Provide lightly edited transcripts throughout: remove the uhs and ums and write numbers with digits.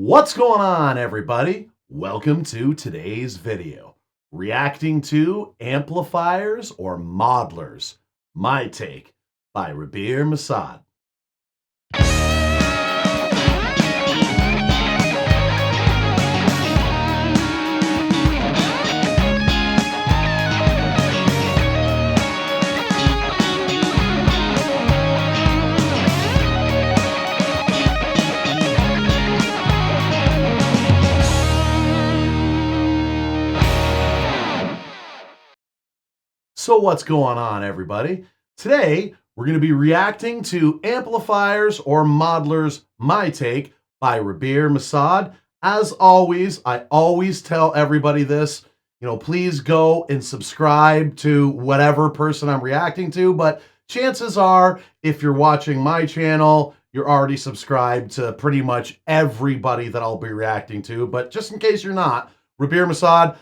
What's going on, everybody? Welcome to today's video. Reacting to amplifiers or modelers. My take by Rabir Masad. So what's going on, everybody? Today, we're going to be reacting to amplifiers or modelers, my take by Rabir Masad. As always, I always tell everybody this, please go and subscribe to whatever person I'm reacting to, but chances are, if you're watching my channel, you're already subscribed to pretty much everybody that I'll be reacting to, but just in case you're not, Rabir Masad,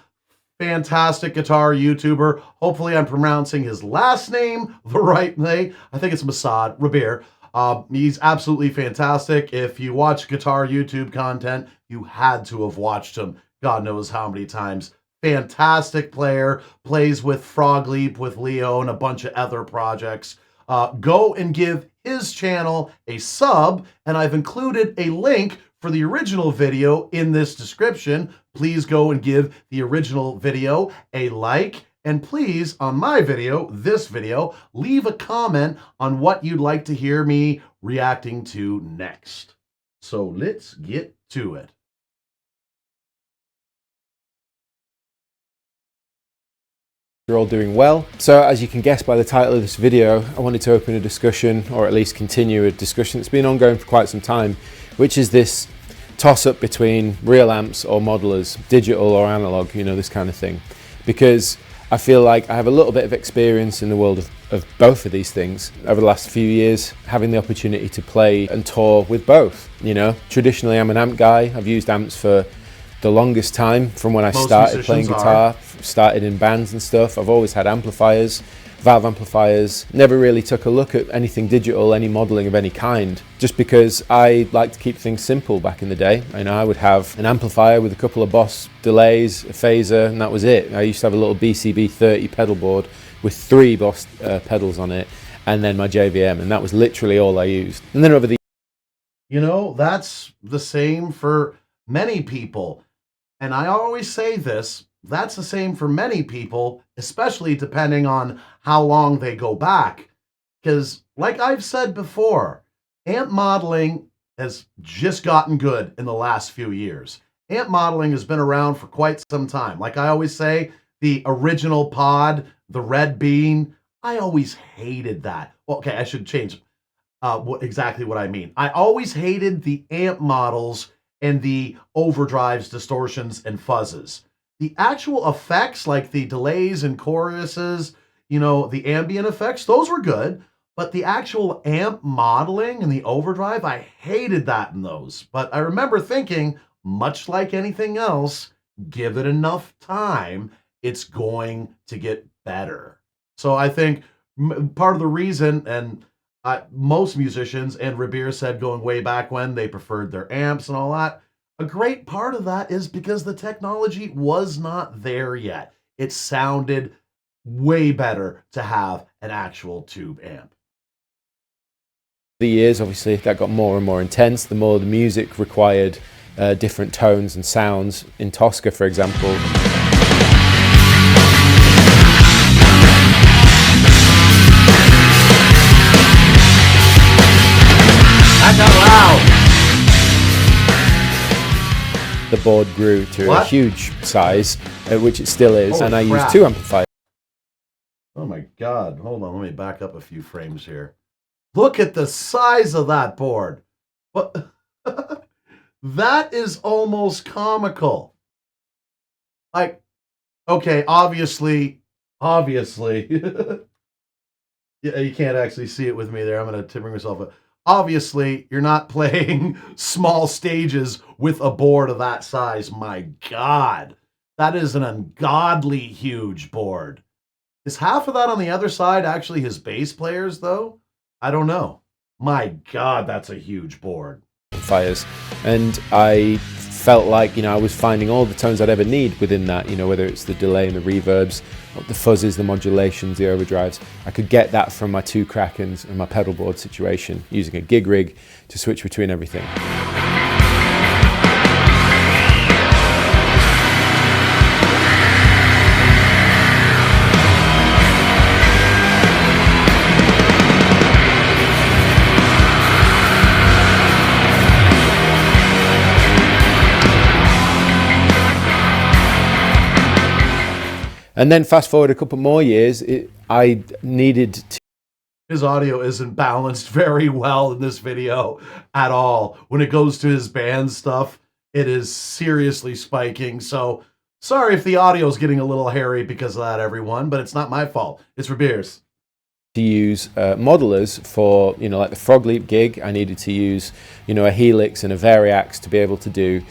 fantastic guitar YouTuber. Hopefully I'm pronouncing his last name the right way. I think it's Masad, Rabir. He's absolutely fantastic. If you watch guitar YouTube content, you had to have watched him God knows how many times. Fantastic player, plays with Frog Leap, with Leo, and a bunch of other projects. Go and give his channel a sub, and I've included a link for the original video in this description. Please go and give the original video a like, and please, on my video, this video, leave a comment on what you'd like to hear me reacting to next. So let's get to it. You're all doing well. So as you can guess by the title of this video, I wanted to open a discussion, or at least continue a discussion that's been ongoing for quite some time, which is this toss-up between real amps or modelers, digital or analog, this kind of thing. Because I feel like I have a little bit of experience in the world of both of these things over the last few years, having the opportunity to play and tour with both. Traditionally I'm an amp guy. I've used amps for the longest time from when I started playing guitar, started in bands and stuff. I've always had amplifiers, valve amplifiers, never really took a look at anything digital, any modeling of any kind, just because I like to keep things simple back in the day. I would have an amplifier with a couple of Boss delays, a phaser, and that was it. I used to have a little BCB 30 pedal board with 3 Boss pedals on it, and then my JVM, and that was literally all I used. And then over the that's the same for many people. And I always say this, that's the same for many people, especially depending on how long they go back. Because like I've said before, amp modeling has just gotten good in the last few years. Amp modeling has been around for quite some time. Like I always say, the original pod, the red bean, I always hated that. Well, okay, I should change exactly what I mean. I always hated the amp models and the overdrives, distortions, and fuzzes. The actual effects, like the delays and choruses, the ambient effects, those were good. But the actual amp modeling and the overdrive, I hated that in those. But I remember thinking, much like anything else, give it enough time, it's going to get better. So I think part of the reason, and most musicians, and Rabir said going way back when, they preferred their amps and all that. A great part of that is because the technology was not there yet. It sounded way better to have an actual tube amp. The years, obviously, that got more and more intense. The more the music required different tones and sounds. In Tosca, for example. That got loud. The board grew to a huge size, which it still is, and I use 2 amplifiers. Oh my God, hold on, let me back up a few frames here. Look at the size of that board. What? That is almost comical. Like, okay, obviously, yeah, you can't actually see it with me there. I'm going to bring myself up. Obviously, you're not playing small stages with a board of that size. My God, that is an ungodly huge board. Is half of that on the other side actually his bass players, though? I don't know. My God, that's a huge board. amplifiers, and I felt like, you know, I was finding all the tones I'd ever need within that, you know, whether it's the delay and the reverbs, the fuzzes, the modulations, the overdrives. I could get that from my 2 Krakens and my pedal board situation using a gig rig to switch between everything. And then fast forward a couple more years, I needed to... His audio isn't balanced very well in this video at all. When it goes to his band stuff, it is seriously spiking. So sorry if the audio is getting a little hairy because of that, everyone, but it's not my fault. It's Robeer's. To use modelers for, you know, like the Frog Leap gig. I needed to use, you know, a Helix and a Variax to be able to do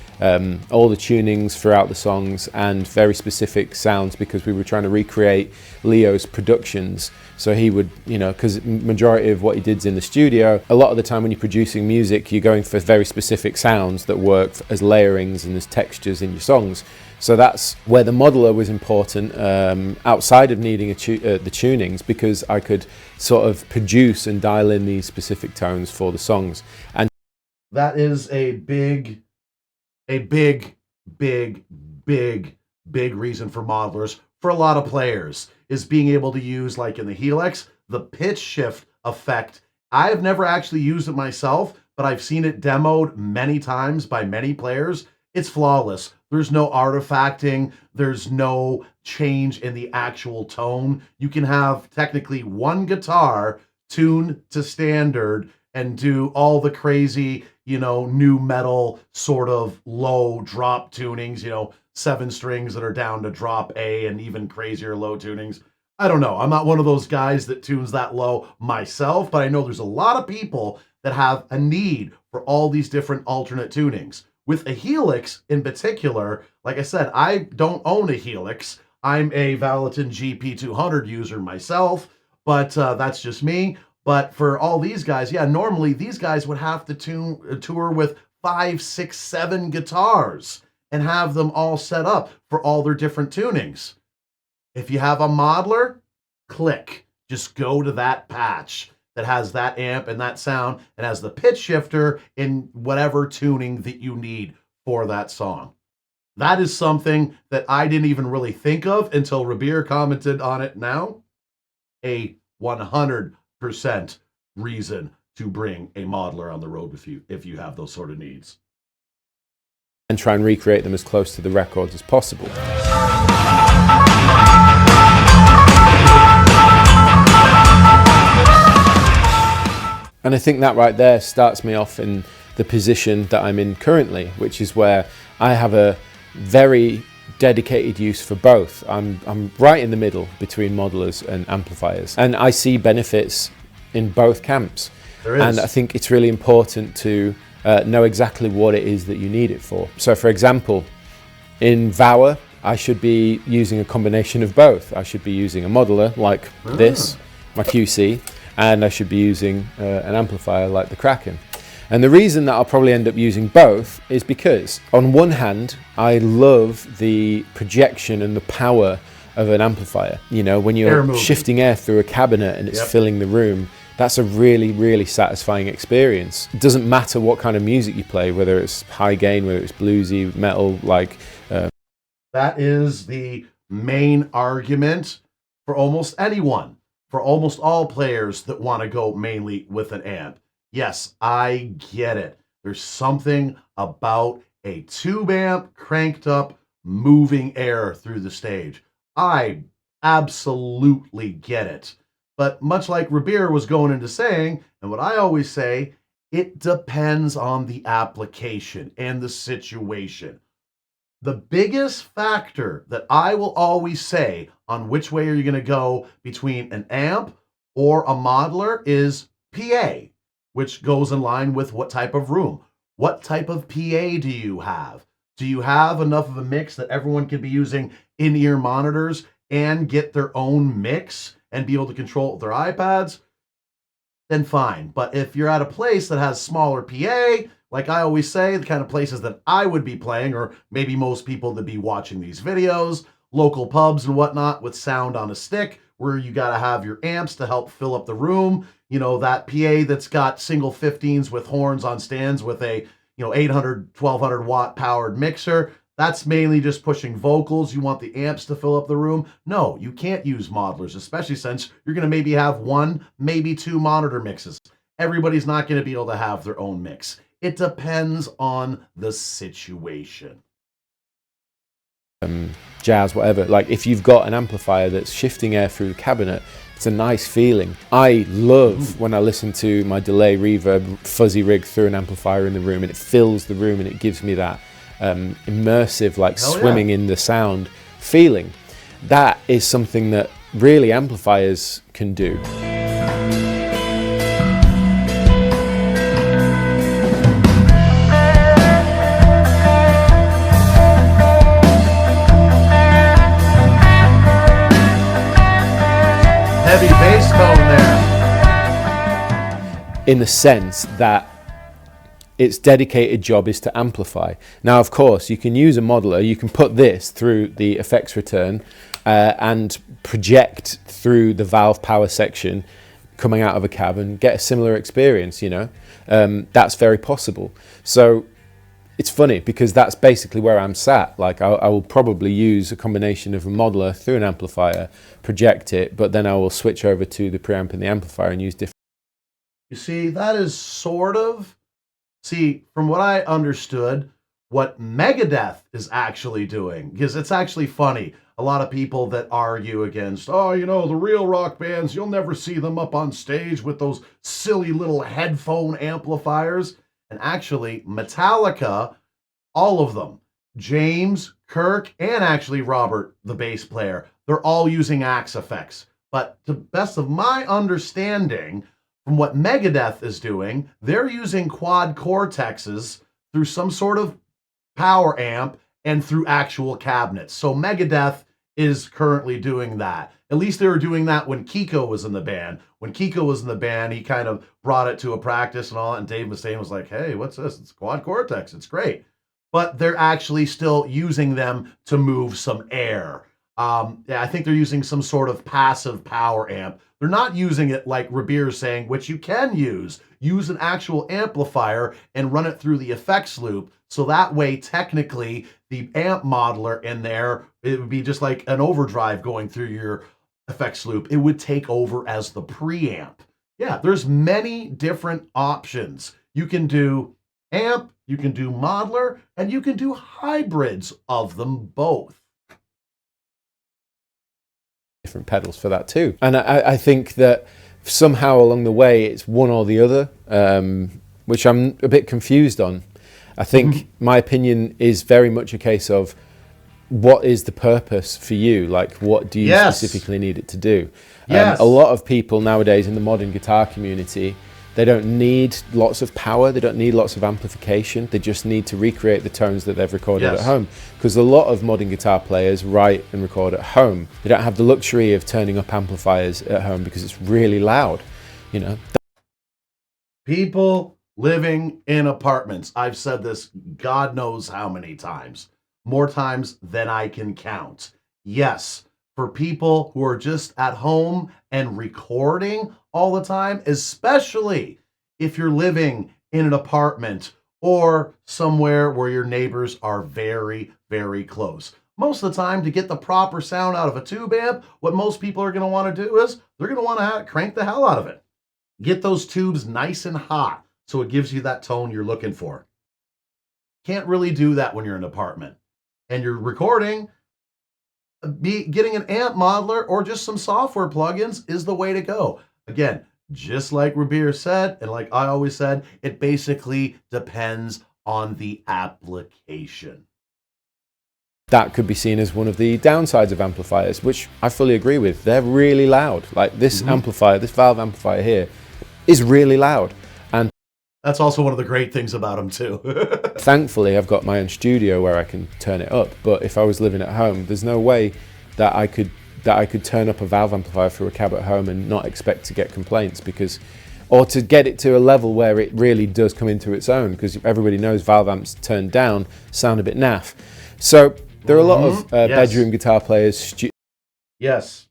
all the tunings throughout the songs and very specific sounds, because we were trying to recreate Leo's productions. So he would, you know, because majority of what he did's in the studio, a lot of the time when you're producing music, you're going for very specific sounds that work as layerings and as textures in your songs. So that's where the modeler was important, outside of needing the tunings, because I could sort of produce and dial in these specific tones for the songs. And that is a big reason for modelers, for a lot of players, is being able to use, like in the Helix, the pitch shift effect. I've never actually used it myself, but I've seen it demoed many times by many players. It's flawless. There's no artifacting. There's no change in the actual tone. You can have technically one guitar tuned to standard and do all the crazy, you know, new metal sort of low drop tunings, you know, 7 strings that are down to drop A, and even crazier low tunings. I don't know. I'm not one of those guys that tunes that low myself, but I know there's a lot of people that have a need for all these different alternate tunings. With a Helix in particular, like I said, I don't own a Helix. I'm a Valiton GP200 user myself, but that's just me. But for all these guys, yeah, normally these guys would have to tour with 5, 6, 7 guitars and have them all set up for all their different tunings. If you have a modeler, click. Just go to that patch that has that amp and that sound and has the pitch shifter in whatever tuning that you need for that song. That is something that I didn't even really think of until Robeer commented on it now. A 100% reason to bring a modeler on the road with you if you have those sort of needs. And try and recreate them as close to the records as possible. And I think that right there starts me off in the position that I'm in currently, which is where I have a very dedicated use for both. I'm right in the middle between modelers and amplifiers, and I see benefits in both camps. There is. And I think it's really important to know exactly what it is that you need it for. So for example, in Vower, I should be using a combination of both. I should be using a modeler like this, my QC, and I should be using an amplifier like the Kraken. And the reason that I'll probably end up using both is because, on one hand, I love the projection and the power of an amplifier. You know, when you're shifting air through a cabinet and it's filling the room, that's a really, really satisfying experience. It doesn't matter what kind of music you play, whether it's high gain, whether it's bluesy, metal, like... That is the main argument for almost anyone. For almost all players that want to go mainly with an amp. Yes, I get it. There's something about a tube amp cranked up, moving air through the stage. I absolutely get it. But much like Robeer was going into saying, and what I always say, it depends on the application and the situation. The biggest factor that I will always say on which way are you going to go between an amp or a modeler is PA, which goes in line with what type of room. What type of PA do you have? Do you have enough of a mix that everyone can be using in-ear monitors and get their own mix and be able to control it with their iPads? Then fine. But if you're at a place that has smaller PA, like I always say, the kind of places that I would be playing, or maybe most people that be watching these videos, local pubs and whatnot with sound on a stick, where you got to have your amps to help fill up the room. You know, that PA that's got single 15s with horns on stands with a, 800, 1200 watt powered mixer. That's mainly just pushing vocals. You want the amps to fill up the room. No, you can't use modelers, especially since you're going to maybe have one, maybe two monitor mixes. Everybody's not going to be able to have their own mix. It depends on the situation. Jazz, whatever. Like if you've got an amplifier that's shifting air through the cabinet, it's a nice feeling. I love when I listen to my delay reverb fuzzy rig through an amplifier in the room, and it fills the room and it gives me that immersive, like swimming in the sound feeling. That is something that really amplifiers can do. Heavy bass tone there. In the sense that its dedicated job is to amplify. Now, of course, you can use a modeler. You can put this through the effects return and project through the valve power section coming out of a cab and get a similar experience, That's very possible. So it's funny because that's basically where I'm sat. Like I will probably use a combination of a modeler through an amplifier, project it, but then I will switch over to the preamp and the amplifier and use different. You see, that is from what I understood, what Megadeth is actually doing, because it's actually funny. A lot of people that argue against, the real rock bands, you'll never see them up on stage with those silly little headphone amplifiers. And actually, Metallica, all of them, James, Kirk, and actually Robert, the bass player, they're all using Axe effects. But to the best of my understanding, from what Megadeth is doing, they're using quad cortexes through some sort of power amp and through actual cabinets. So Megadeth is currently doing that. At least they were doing that when Kiko was in the band. When Kiko was in the band, he kind of brought it to a practice and all that, and Dave Mustaine was like, hey, what's this? It's quad cortex. It's great. But they're actually still using them to move some air. I think they're using some sort of passive power amp. They're not using it like Rabir's saying, which you can use. Use an actual amplifier and run it through the effects loop. So that way, technically, the amp modeler in there, it would be just like an overdrive going through your effects loop. It would take over as the preamp. Yeah, there's many different options. You can do amp, you can do modeler, and you can do hybrids of them both. Different pedals for that too. And I think that somehow along the way it's one or the other, which I'm a bit confused on. I think my opinion is very much a case of what is the purpose for you? Like, what do you specifically need it to do? A lot of people nowadays in the modern guitar community, they don't need lots of power, they don't need lots of amplification, they just need to recreate the tones that they've recorded at home. Because a lot of modern guitar players write and record at home. They don't have the luxury of turning up amplifiers at home because it's really loud, People living in apartments. I've said this God knows how many times. More times than I can count. Yes, for people who are just at home and recording all the time, especially if you're living in an apartment or somewhere where your neighbors are very, very close. Most of the time, to get the proper sound out of a tube amp, what most people are going to want to do is they're going to want to crank the hell out of it. Get those tubes nice and hot so it gives you that tone you're looking for. Can't really do that when you're in an apartment. And you're recording, getting an amp modeler or just some software plugins is the way to go. Again, just like Rabir said, and like I always said, it basically depends on the application. That could be seen as one of the downsides of amplifiers, which I fully agree with. They're really loud. Like this amplifier, this valve amplifier here, is really loud. And that's also one of the great things about them too. Thankfully, I've got my own studio where I can turn it up. But if I was living at home, there's no way that I could turn up a valve amplifier through a cab at home and not expect to get complaints, because or to get it to a level where it really does come into its own, because everybody knows valve amps turned down sound a bit naff. So there are a lot of bedroom guitar players. Yes,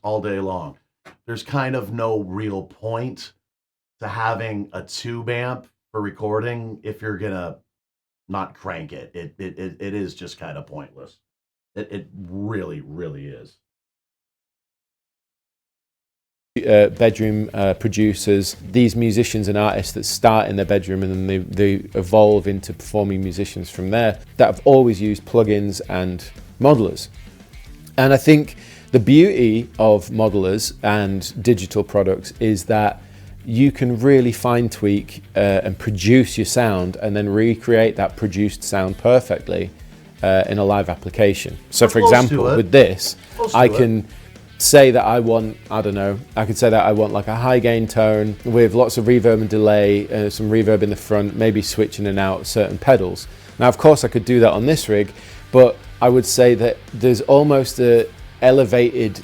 all day long. There's kind of no real point to having a tube amp for recording if you're gonna not crank it. It is just kind of pointless. It really, really is. Bedroom producers, these musicians and artists that start in their bedroom and then they evolve into performing musicians from there, that have always used plugins and modelers. And I think the beauty of modelers and digital products is that you can really fine tweak and produce your sound and then recreate that produced sound perfectly in a live application. So for example, with this, I can say that I want, I don't know, I could say that I want like a high gain tone with lots of reverb and delay, some reverb in the front, maybe switching in and out certain pedals. Now, of course, I could do that on this rig, but I would say that there's almost a elevated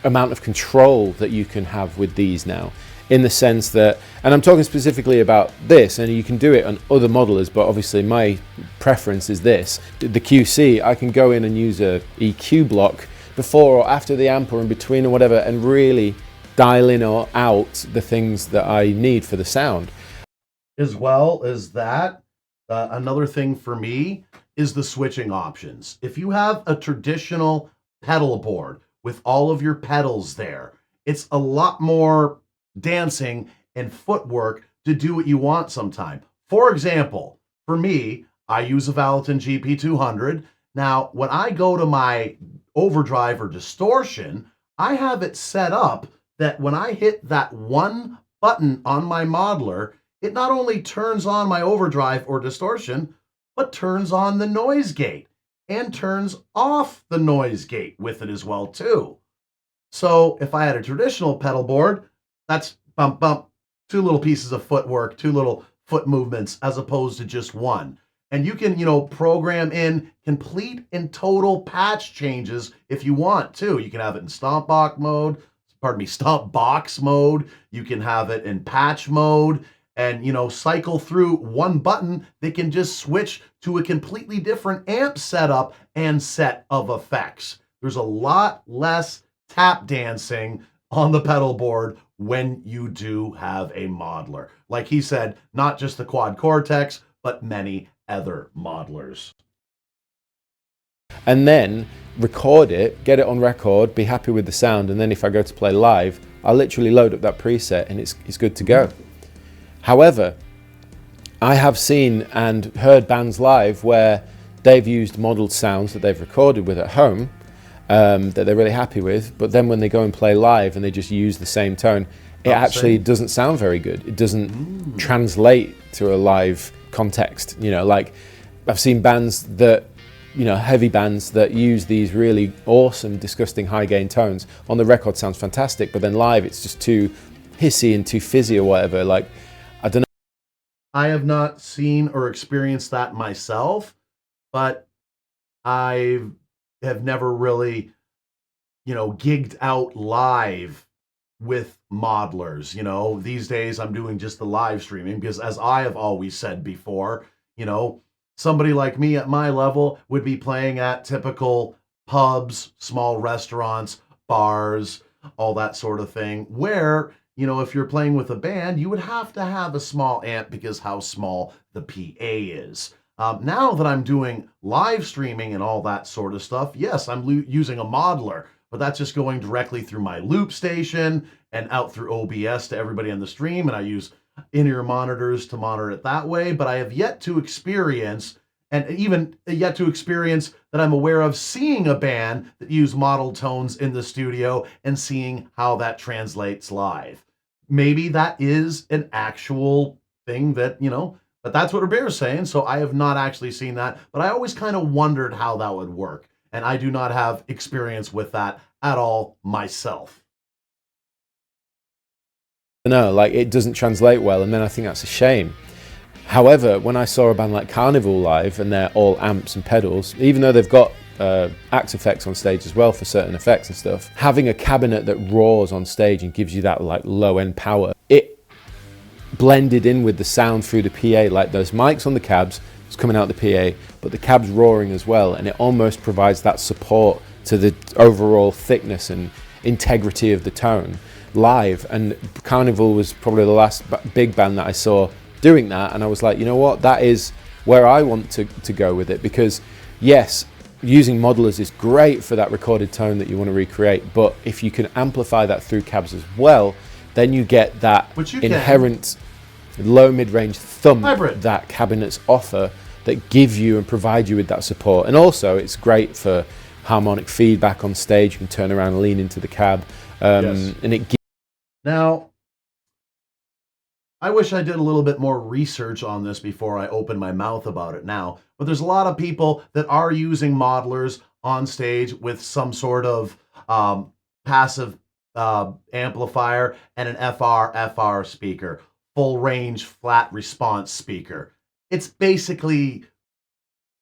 amount of control that you can have with these now, in the sense that, and I'm talking specifically about this, and you can do it on other modelers, but obviously my preference is this. The QC, I can go in and use a EQ block before or after the amp or in between or whatever, and really dial in or out the things that I need for the sound. As well as that, another thing for me is the switching options. If you have a traditional pedal board with all of your pedals there, it's a lot more dancing and footwork to do what you want sometime. For example, for me, I use a Valaton GP200. Now, when I go to my overdrive or distortion, I have it set up that when I hit that one button on my modeler, it not only turns on my overdrive or distortion, but turns on the noise gate and turns off the noise gate with it as well too. So if I had a traditional pedal board, that's bump, bump, two little pieces of footwork, two little foot movements as opposed to just one. And you can, program in complete and total patch changes if you want to. You can have it in stomp box mode. You can have it in patch mode and, cycle through one button that can just switch to a completely different amp setup and set of effects. There's a lot less tap dancing on the pedal board when you do have a modeler. Like he said, not just the Quad Cortex, but many other modelers. And then record it, get it on record, be happy with the sound, and then if I go to play live, I'll literally load up that preset and it's good to go. However, I have seen and heard bands live where they've used modeled sounds that they've recorded with at home that they're really happy with, but then when they go and play live and they just use the same tone, it actually doesn't sound very good. It doesn't translate to a live context. Like I've seen bands that, heavy bands that use these really awesome, disgusting high gain tones. On the record sounds fantastic, but then live it's just too hissy and too fizzy or whatever. Like, I don't know. I have not seen or experienced that myself, but I have never really, gigged out live with modelers. These days I'm doing just the live streaming because, as I have always said before, somebody like me at my level would be playing at typical pubs, small restaurants, bars, all that sort of thing, where, if you're playing with a band, you would have to have a small amp because how small the PA is. Now that I'm doing live streaming and all that sort of stuff, yes, I'm using a modeler, but that's just going directly through my loop station and out through OBS to everybody on the stream, and I use in-ear monitors to monitor it that way. But I have yet to experience, and even yet to experience that I'm aware of, seeing a band that use modeled tones in the studio and seeing how that translates live. Maybe that is an actual thing that, but that's what Robert's saying, so I have not actually seen that, but I always kind of wondered how that would work, and I do not have experience with that at all myself. No, like it doesn't translate well, and then I think that's a shame. However, when I saw a band like Carnival live and they're all amps and pedals, even though they've got axe effects on stage as well for certain effects and stuff. Having a cabinet that roars on stage and gives you that like low end power, it blended in with the sound through the PA, like those mics on the cabs, it's coming out the PA, but the cab's roaring as well, and it almost provides that support to the overall thickness and integrity of the tone live. And Carnival was probably the last big band that I saw doing that, and I was like, you know what, that is where I want to go with it, because yes, using modelers is great for that recorded tone that you want to recreate, but if you can amplify that through cabs as well, then you get that inherent low mid-range thump hybrid that cabinets offer that give you and provide you with that support. And also it's great for harmonic feedback on stage. You can turn around and lean into the cab, and it now, I wish I did a little bit more research on this before I open my mouth about it now, but there's a lot of people that are using modelers on stage with some sort of passive amplifier and an FR speaker, full range flat response speaker. It's basically,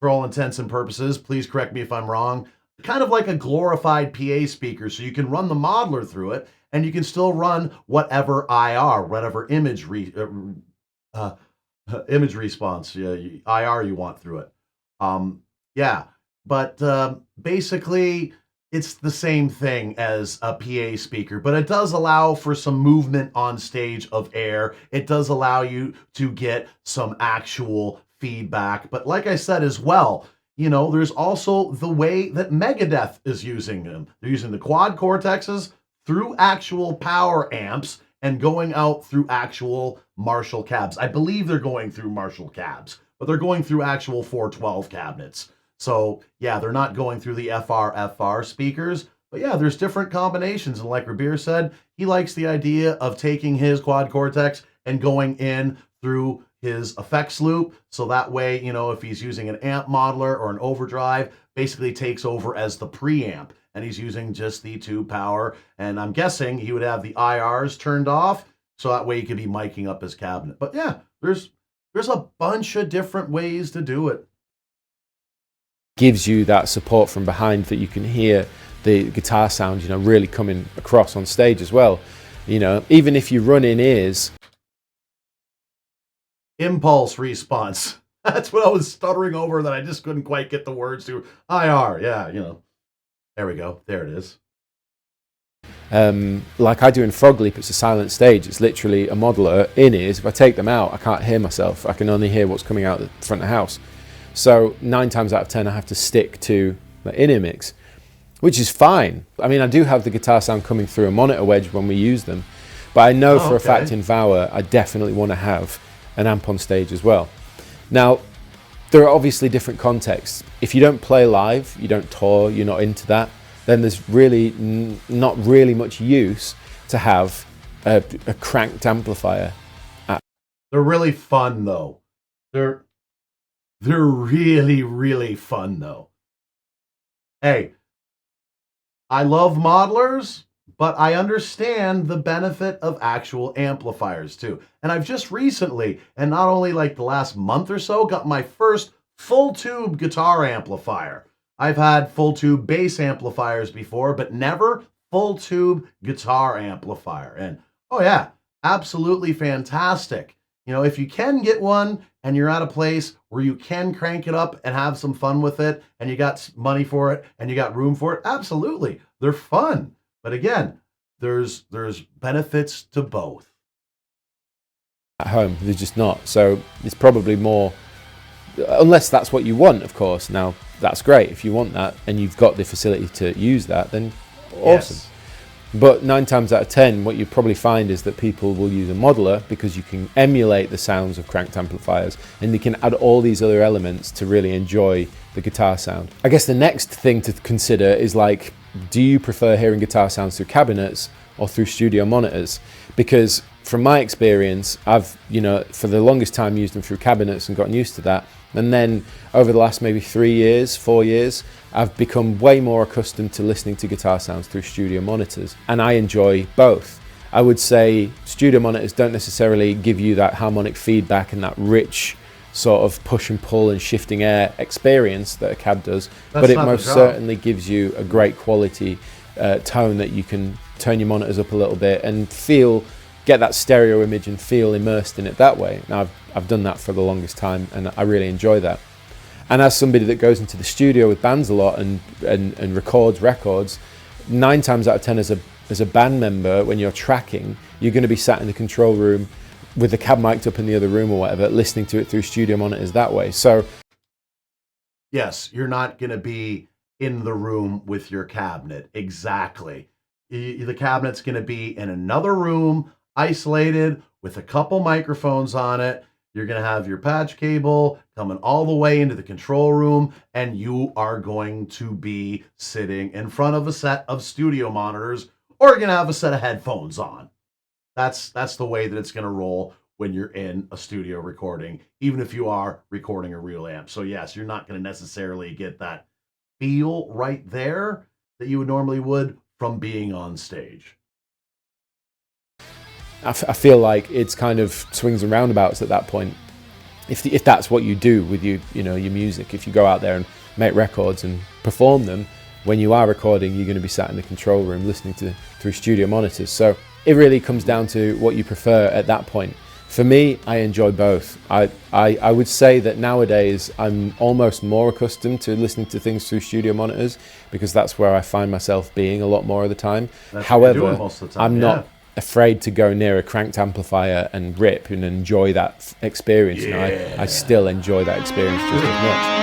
for all intents and purposes, please correct me if I'm wrong, kind of like a glorified PA speaker, so you can run the modeler through it, and you can still run whatever IR, whatever image image response, IR you want through it. But basically it's the same thing as a PA speaker, but it does allow for some movement on stage of air. It does allow you to get some actual feedback. But like I said as well, you know, there's also the way that Megadeth is using them. They're using the quad cortexes through actual power amps and going out through actual Marshall cabs. I believe they're going through Marshall cabs, but they're going through actual 412 cabinets. So yeah, they're not going through the FR speakers, but yeah, there's different combinations. And like Rabir said, he likes the idea of taking his quad cortex and going in through his effects loop. So that way, you know, if he's using an amp modeler or an overdrive, basically takes over as the preamp, and he's using just the tube power. And I'm guessing he would have the IRs turned off, so that way he could be miking up his cabinet. But yeah, there's a bunch of different ways to do it. Gives you that support from behind that you can hear the guitar sound, you know, really coming across on stage as well. You know, even if you run in ears. Impulse response. That's what I was stuttering over that I just couldn't quite get the words to. IR, yeah, you know. There we go. There it is. Like I do in Frog Leap, it's a silent stage. It's literally a modeler in ears. If I take them out, I can't hear myself. I can only hear what's coming out the front of the house. So 9 times out of 10, I have to stick to the in-ear mix, which is fine. I mean, I do have the guitar sound coming through a monitor wedge when we use them, but I know for a fact in Vower, I definitely want to have an amp on stage as well. Now, there are obviously different contexts. If you don't play live, you don't tour, you're not into that, then there's really not really much use to have a cranked amplifier. They're really fun though. They're really, really fun though. Hey, I love modelers, but I understand the benefit of actual amplifiers too. And I've just recently, and not only like the last month or so, got my first full tube guitar amplifier. I've had full tube bass amplifiers before, but never full tube guitar amplifier. And oh yeah, absolutely fantastic. You know, if you can get one and you're at a place where you can crank it up and have some fun with it, and you got money for it and you got room for it, absolutely, they're fun. But again, there's benefits to both. At home, they're just not. So it's probably more, unless that's what you want, of course. Now, that's great. If you want that and you've got the facility to use that, then awesome. Yes. But 9 times out of 10, what you probably find is that people will use a modeler because you can emulate the sounds of cranked amplifiers, and they can add all these other elements to really enjoy the guitar sound. I guess the next thing to consider is like, do you prefer hearing guitar sounds through cabinets or through studio monitors? Because from my experience, I've, you know, for the longest time used them through cabinets and gotten used to that. And then over the last maybe 3 years, 4 years, I've become way more accustomed to listening to guitar sounds through studio monitors, and I enjoy both. I would say studio monitors don't necessarily give you that harmonic feedback and that rich sort of push and pull and shifting air experience that a cab does, That's but it not the most job. certainly gives you a great quality tone that you can turn your monitors up a little bit and get that stereo image and feel immersed in it that way. Now I've done that for the longest time and I really enjoy that. And as somebody that goes into the studio with bands a lot and records records, 9 times out of 10 as a band member, when you're tracking, you're going to be sat in the control room with the cab mic'd up in the other room or whatever, listening to it through studio monitors that way. So yes, you're not going to be in the room with your cabinet. Exactly. The cabinet's going to be in another room, isolated, with a couple microphones on it. You're going to have your patch cable coming all the way into the control room, and you are going to be sitting in front of a set of studio monitors, or you're going to have a set of headphones on. That's the way that it's going to roll when you're in a studio recording, even if you are recording a real amp. So yes, you're not going to necessarily get that feel right there that you would normally would from being on stage. I feel like it's kind of swings and roundabouts at that point. If that's what you do with your music, if you go out there and make records and perform them, when you are recording, you're going to be sat in the control room listening through studio monitors. So it really comes down to what you prefer at that point. For me, I enjoy both. I would say that nowadays I'm almost more accustomed to listening to things through studio monitors because that's where I find myself being a lot more of the time. However, most of the time, I'm not afraid to go near a cranked amplifier and rip and enjoy that experience. Yeah. I still enjoy that experience just as much.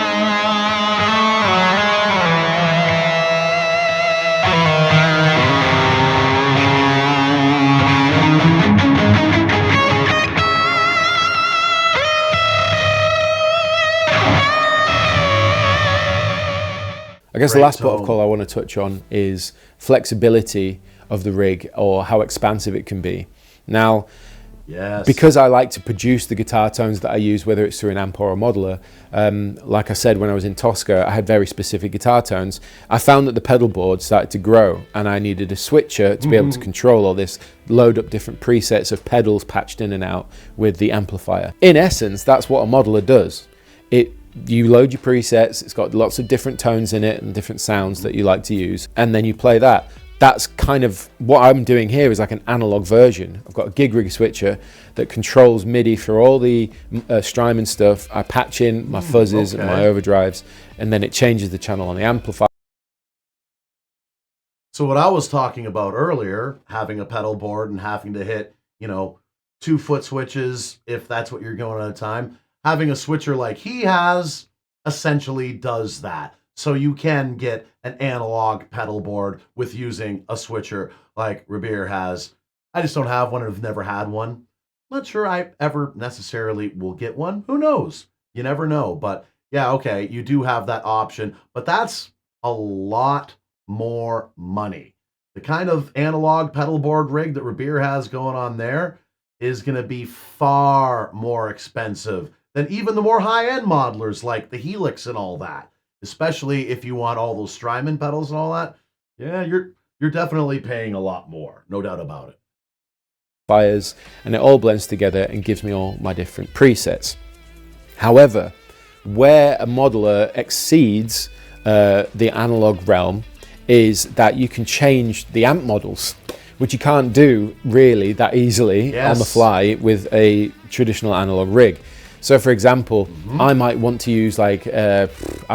I guess the last protocol I want to touch on is flexibility of the rig, or how expansive it can be. Now, because I like to produce the guitar tones that I use, whether it's through an amp or a modeler, like I said, when I was in Tosca, I had very specific guitar tones. I found that the pedal board started to grow and I needed a switcher to be able to control all this, load up different presets of pedals patched in and out with the amplifier. In essence, that's what a modeler does. You load your presets, it's got lots of different tones in it and different sounds that you like to use, and then you play that. That's kind of what I'm doing here, is like an analog version. I've got a gig rig switcher that controls MIDI for all the Strymon stuff. I patch in my fuzzes and my overdrives, and then it changes the channel on the amplifier. So what I was talking about earlier, having a pedal board and having to hit, 2-foot switches, if that's what you're going at a time, having a switcher like he has essentially does that. So you can get an analog pedal board with using a switcher like Rabir has. I just don't have one and have never had one. Not sure I ever necessarily will get one. Who knows? You never know. But yeah, okay, you do have that option. But that's a lot more money. The kind of analog pedal board rig that Rabir has going on there is going to be far more expensive than even the more high-end modelers like the Helix and all that. Especially if you want all those Strymon pedals and all that. Yeah, you're definitely paying a lot more, no doubt about it. Fires, and it all blends together and gives me all my different presets. However, where a modeler exceeds the analog realm is that you can change the amp models, which you can't do really that easily on the fly with a traditional analog rig. So for example, I might want to use like, I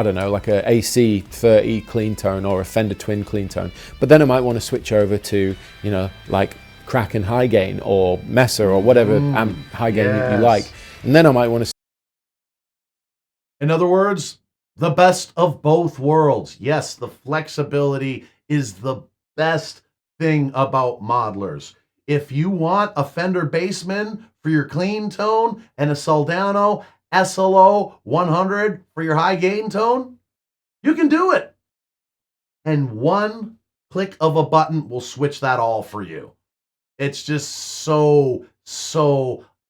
don't know, like a AC 30 clean tone or a Fender Twin clean tone. But then I might want to switch over to, like Kraken high gain or Messer or whatever amp high gain you like. And then I might want to... In other words, the best of both worlds. Yes, the flexibility is the best thing about modelers. If you want a Fender Bassman for your clean tone and a Soldano SLO 100 for your high gain tone, you can do it. And one click of a button will switch that all for you. It's just so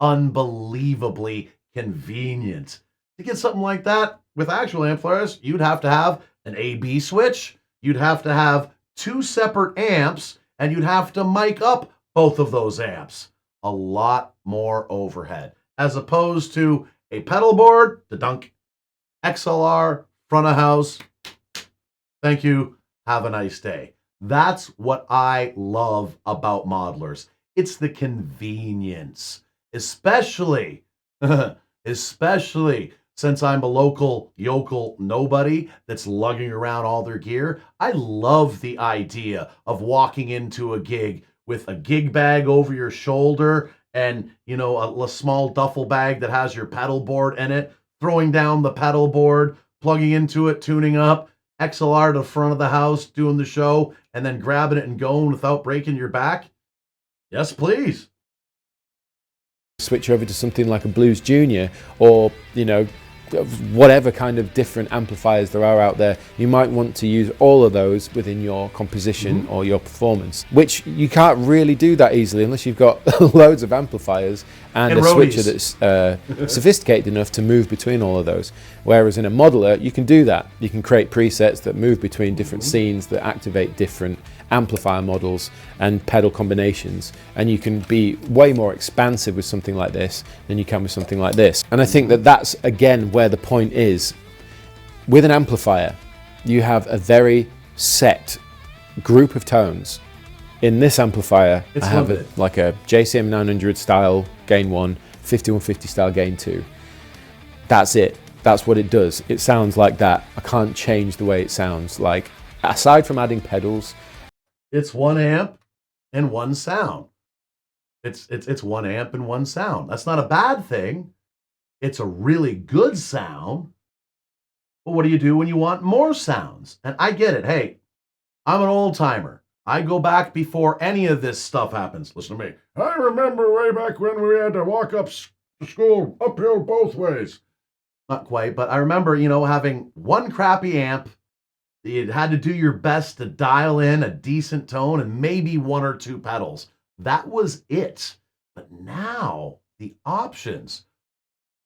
unbelievably convenient. To get something like that with actual amplifiers, you'd have to have an A/B switch, you'd have to have 2 separate amps, and you'd have to mic up both of those amps. A lot more overhead, as opposed to a pedal board, the dunk, XLR, front of house. Thank you. Have a nice day. That's what I love about modelers. It's the convenience, especially, especially since I'm a local yokel nobody that's lugging around all their gear. I love the idea of walking into a gig with a gig bag over your shoulder and, you know, a small duffel bag that has your pedal board in it, throwing down the pedal board, plugging into it, tuning up, XLR to the front of the house, doing the show, and then grabbing it and going without breaking your back. Yes, please. Switch over to something like a Blues Junior, or, you know, whatever kind of different amplifiers there are out there, you might want to use all of those within your composition or your performance, which you can't really do that easily unless you've got loads of amplifiers and a switcher that's sophisticated enough to move between all of those. Whereas in a modeler, you can do that. You can create presets that move between different scenes, that activate different amplifier models and pedal combinations, and you can be way more expansive with something like this than you can with something like this. And I think that that's again where the point is. With an amplifier, you have a very set group of tones. In this amplifier, I have like a JCM 900 style gain 1, 5150 style gain 2. That's it. That's what it does. It sounds like that. I can't change the way it sounds. Like, aside from adding pedals, it's 1 amp and 1 sound. It's 1 amp and 1 sound. That's not a bad thing. It's a really good sound. But what do you do when you want more sounds? And I get it. Hey, I'm an old timer. I go back before any of this stuff happens. Listen to me. I remember way back when we had to walk up to school uphill both ways. Not quite, but I remember, you know, having one crappy amp. You had to do your best to dial in a decent tone and maybe 1 or 2 pedals. That was it. But now, the options.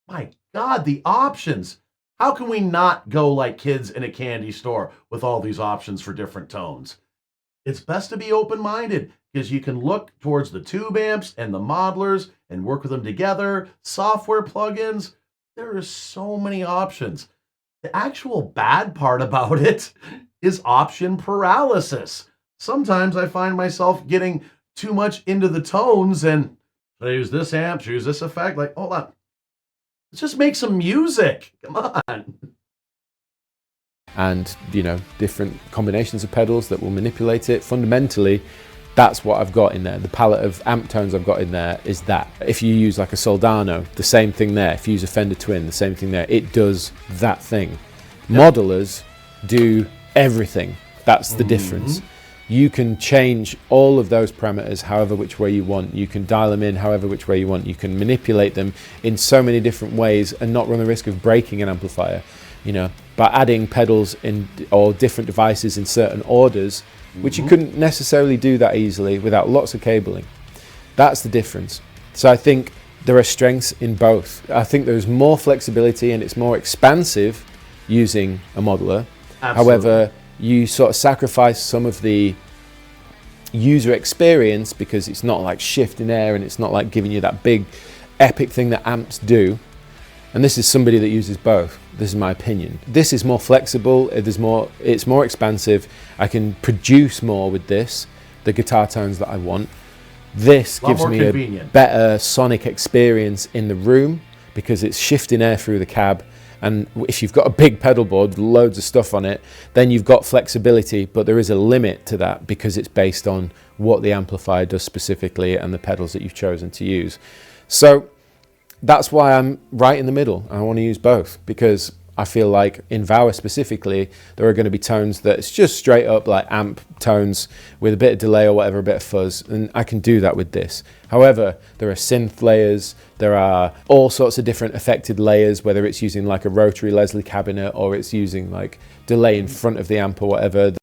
My God, the options. How can we not go like kids in a candy store with all these options for different tones? It's best to be open-minded because you can look towards the tube amps and the modelers and work with them together, software plugins. There are so many options. The actual bad part about it is option paralysis. Sometimes I find myself getting too much into the tones and should I use this amp, should I use this effect? Like, hold on. Let's just make some music. Come on. And, you know, different combinations of pedals that will manipulate it. Fundamentally, that's what I've got in there. The palette of amp tones I've got in there is that. If you use like a Soldano, the same thing there. If you use a Fender Twin, the same thing there. It does that thing. Yep. Modelers do everything. That's the difference. You can change all of those parameters however which way you want. You can dial them in however which way you want. You can manipulate them in so many different ways and not run the risk of breaking an amplifier. You know, by adding pedals in or different devices in certain orders, which you couldn't necessarily do that easily without lots of cabling. That's the difference. So I think there are strengths in both. I think there's more flexibility and it's more expansive using a modeler. Absolutely. However, you sort of sacrifice some of the user experience because it's not like shifting air and it's not like giving you that big epic thing that amps do. And this is somebody that uses both. This is my opinion. This is more flexible, it's more expansive. I can produce more with this, the guitar tones that I want. This gives me a better sonic experience in the room because it's shifting air through the cab. And if you've got a big pedal board with loads of stuff on it, then you've got flexibility, but there is a limit to that because it's based on what the amplifier does specifically and the pedals that you've chosen to use. So that's why I'm right in the middle. I want to use both because I feel like in Vower specifically, there are going to be tones that it's just straight up like amp tones with a bit of delay or whatever, a bit of fuzz, and I can do that with this. However, there are synth layers, there are all sorts of different affected layers, whether it's using like a rotary Leslie cabinet or it's using like delay in front of the amp or whatever.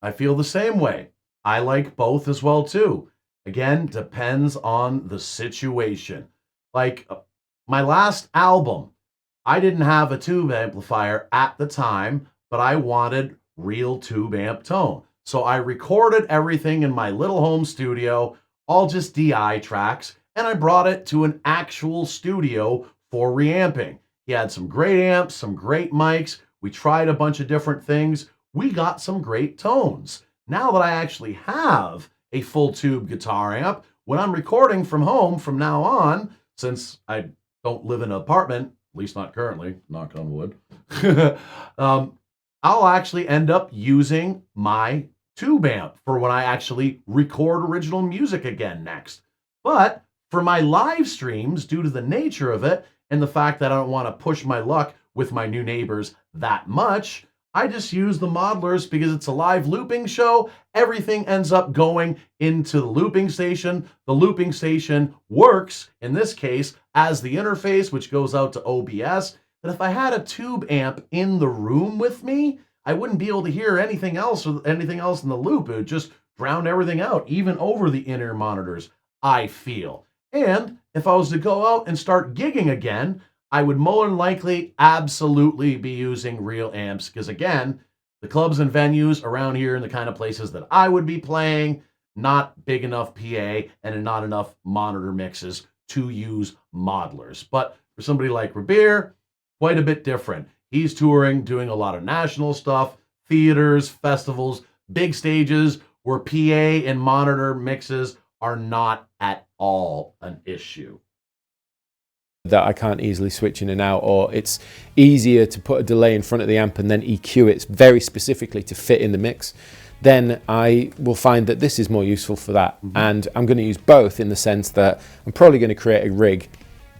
I feel the same way. I like both as well too. Again, depends on the situation. Like my last album, I didn't have a tube amplifier at the time, but I wanted real tube amp tone. So I recorded everything in my little home studio, all just DI tracks, and I brought it to an actual studio for reamping. He had some great amps, some great mics. We tried a bunch of different things. We got some great tones. Now that I actually have a full tube guitar amp, when I'm recording from home from now on, since I don't live in an apartment, at least not currently, knock on wood, I'll actually end up using my tube amp for when I actually record original music again next. But for my live streams, due to the nature of it and the fact that I don't want to push my luck with my new neighbors that much, I just use the modelers because it's a live looping show. Everything ends up going into the looping station. The looping station works, in this case, as the interface, which goes out to OBS. But if I had a tube amp in the room with me, I wouldn't be able to hear anything else or anything else in the loop. It would just drown everything out, even over the in-ear monitors, I feel. And if I was to go out and start gigging again, I would more than likely absolutely be using real amps because, again, the clubs and venues around here and the kind of places that I would be playing, not big enough PA and not enough monitor mixes to use modelers. But for somebody like Rabir, quite a bit different. He's touring, doing a lot of national stuff, theaters, festivals, big stages where PA and monitor mixes are not at all an issue. That I can't easily switch in and out, or it's easier to put a delay in front of the amp and then EQ it very specifically to fit in the mix, then I will find that this is more useful for that. And I'm going to use both in the sense that I'm probably going to create a rig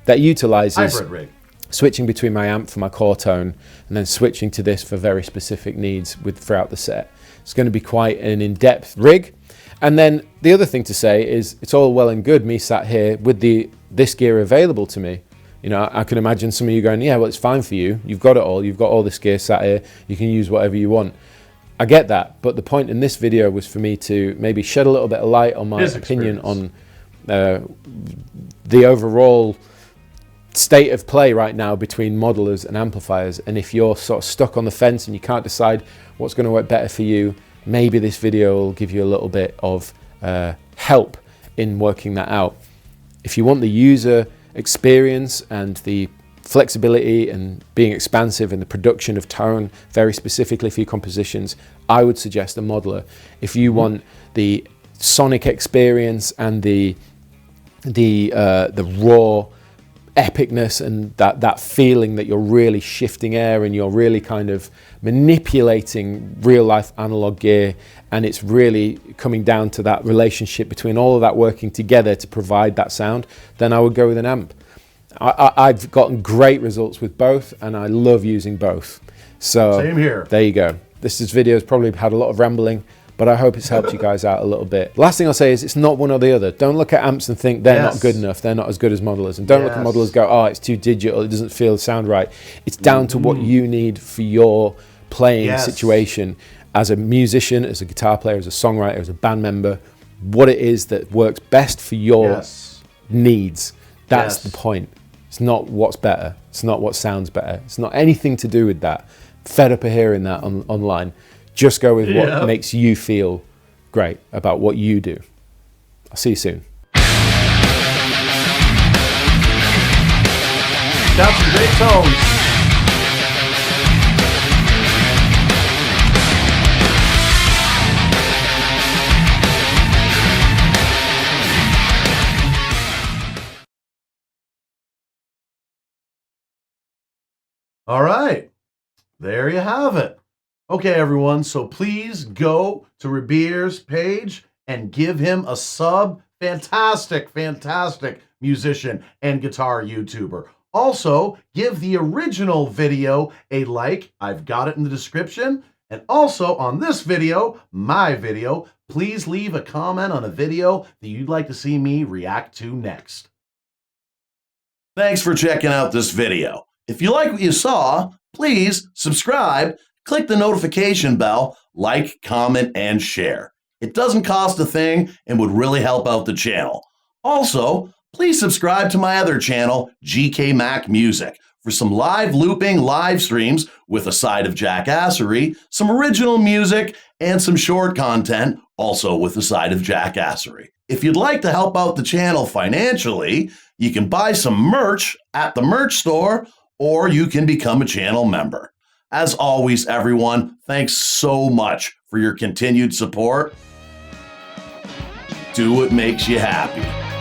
that utilizes hybrid rig, switching between my amp for my core tone and then switching to this for very specific needs throughout the set. It's going to be quite an in-depth rig. And then the other thing to say is it's all well and good me sat here with this gear available to me. You know, I can imagine some of you going, yeah, well, it's fine for you. You've got it all. You've got all this gear sat here. You can use whatever you want. I get that. But the point in this video was for me to maybe shed a little bit of light on my opinion on the overall state of play right now between modelers and amplifiers. And if you're sort of stuck on the fence and you can't decide what's going to work better for you, maybe this video will give you a little bit of help in working that out. If you want the user experience and the flexibility and being expansive in the production of tone very specifically for your compositions, I would suggest a modeler. If you want the sonic experience and the raw epicness and that feeling that you're really shifting air and you're really kind of manipulating real life analog gear, and it's really coming down to that relationship between all of that working together to provide that sound, then I would go with an amp. I've gotten great results with both and I love using both. So same here. There you go. This video has probably had a lot of rambling, but I hope it's helped you guys out a little bit. Last thing I'll say is it's not one or the other. Don't look at amps and think they're not good enough. They're not as good as modelers. And don't look at modelers and go, oh, it's too digital. It doesn't feel sound right. It's down to what you need for your playing situation as a musician, as a guitar player, as a songwriter, as a band member, what it is that works best for your needs. That's the point. It's not what's better. It's not what sounds better. It's not anything to do with that. Fed up of hearing that online. Just go with what makes you feel great about what you do. I'll see you soon. Got some great tones. All right, there you have it. Okay, everyone, so please go to Rabir's page and give him a sub. Fantastic, fantastic musician and guitar YouTuber. Also, give the original video a like. I've got it in the description. And also on this video, my video, please leave a comment on a video that you'd like to see me react to next. Thanks for checking out this video. If you like what you saw, please subscribe, click the notification bell, like, comment, and share. It doesn't cost a thing and would really help out the channel. Also, please subscribe to my other channel, GK Mac Music, for some live looping live streams with a side of jackassery, some original music, and some short content also with a side of jackassery. If you'd like to help out the channel financially, you can buy some merch at the merch store, or you can become a channel member. As always, everyone, thanks so much for your continued support. Do what makes you happy.